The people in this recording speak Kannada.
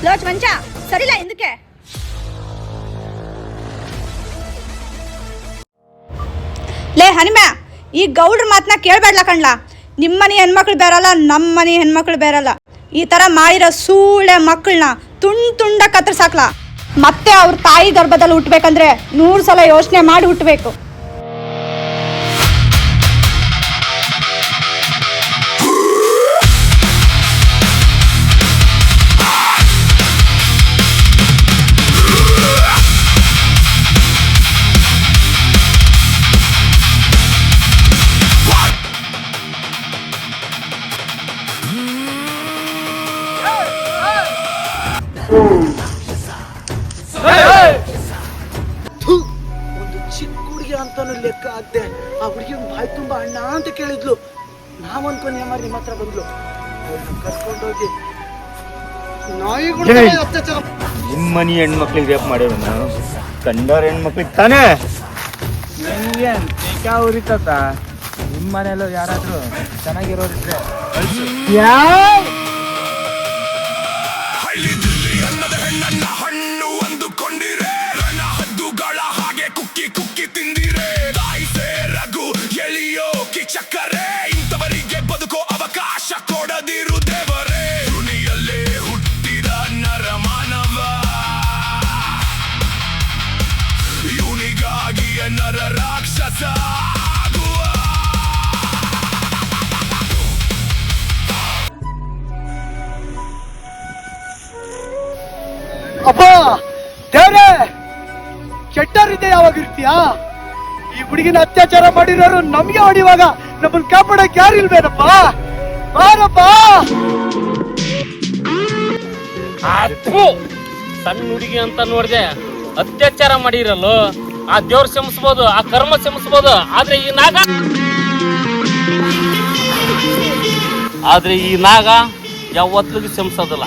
ಲೋಚ್ ಮಂಚ ಸರಿಲ್ಲ ಹಿಂದಕ್ಕೆ. ಲೇ ಹನಿಮೆ, ಈ ಗೌಡ್ರ ಮಾತನ್ನ ಕೇಳಬೇಡ್ಲ ಕಣ್ಲ. ನಿಮ್ಮನೆ ಹೆಣ್ಮಕ್ಳು ಬೇರಲ್ಲ, ನಮ್ಮ ಮನೆ ಹೆಣ್ಮಕ್ಳು ಬೇರಲ್ಲ. ಈ ಥರ ಮಾಡಿರೋ ಸೂಳೆ ಮಕ್ಕಳನ್ನ ತುಂಡ ಕತ್ತರಿಸಾಕ್ಲ. ಮತ್ತೆ ಅವ್ರ ತಾಯಿ ಗರ್ಭದಲ್ಲಿ ಹುಟ್ಟಬೇಕಂದ್ರೆ 100 ಸಲ ಯೋಚನೆ ಮಾಡಿ ಹುಟ್ಟಬೇಕು. ಒಂದು ಚಿಕ್ಕ ಹುಡುಗಿ ಅಂತಾನು ಲೆಕ್ಕ ಆಗ್ದೆ ಆ ಹುಡುಗಿ ಬಾಯಿ ತುಂಬಾ ಅಣ್ಣ ಅಂತ ಕೇಳಿದ್ಲು. ನಾವ್ ಅನ್ಕೊಂಡ್ ಯಾಮಾರಿ ನಿಮ್ಮ ಹತ್ರ ಬಂದ್ಲು. ಕರ್ಕೊಂಡೋಗಿ ನಾಯಿಗಳು ಅತ್ಯಾಚಾರ. ನಿಮ್ಮನಿ ಹೆಣ್ಮಕ್ಳಿಗೆ ರೇಪ್ ಮಾಡಿರೋ ನಾನು ಕಂಡವ್ರ ಹೆಣ್ಮಕ್ಳಿಗೆ ತಾನೇ ಉರಿತ. ನಿಮ್ಮ ಮನೆಯಲ್ಲೂ ಯಾರಾದ್ರೂ ಚೆನ್ನಾಗಿರೋರಿದ್ರೆ ಹಣ್ಣು ಅಂದುಕೊಂಡಿರೆ ಹದ್ದುಗಳ ಹಾಗೆ ಕುಕ್ಕಿ ಕುಕ್ಕಿ ತಿಂದಿರೆ. ಲಾಯಿಸೆ ರಘು ಎಳಿಯೋ ಕಿಚಕರೆ, ಇಂಥವರಿಗೆ ಬದುಕೋ ಅವಕಾಶ ಕೊಡದಿರು ದೇವರೇ. ದುನಿಯಲ್ಲೇ ಹುಟ್ಟಿದ ನರ ಮಾನವ, ಇವನಿಗಾಗಿಯ ನರ ರಾಕ್ಷಸ ಆಗುವ. ಅಪ್ಪ ದೇವ್ರೆ, ಕೆಟ್ಟರಿದ್ದೆ ಯಾವಾಗ ಇರ್ತೀಯಾ? ಈ ಹುಡುಗಿನ ಅತ್ಯಾಚಾರ ಮಾಡಿರೋರು ನಮ್ಗೆ ಹೊಡಿವಾಗ ನಮ್ಮನ್ನ ಕಾಪಾಡಕ್ ಯಾರು ಇಲ್ವೇನಪ್ಪ? ಬಾರಪ್ಪ. ಸಣ್ಣ ಹುಡುಗಿ ಅಂತ ನೋಡ್ದೆ ಅತ್ಯಾಚಾರ ಮಾಡಿರಲ್ಲೋ, ಆ ದೇವ್ರ ಕ್ಷಮಿಸ್ಬೋದು, ಆ ಕರ್ಮ ಕ್ಷಮಿಸ್ಬೋದು. ಆದ್ರೆ ಈ ನಾಗ ಯಾವತ್ತಿಗೂ ಕ್ಷಮಿಸೋದಿಲ್ಲ.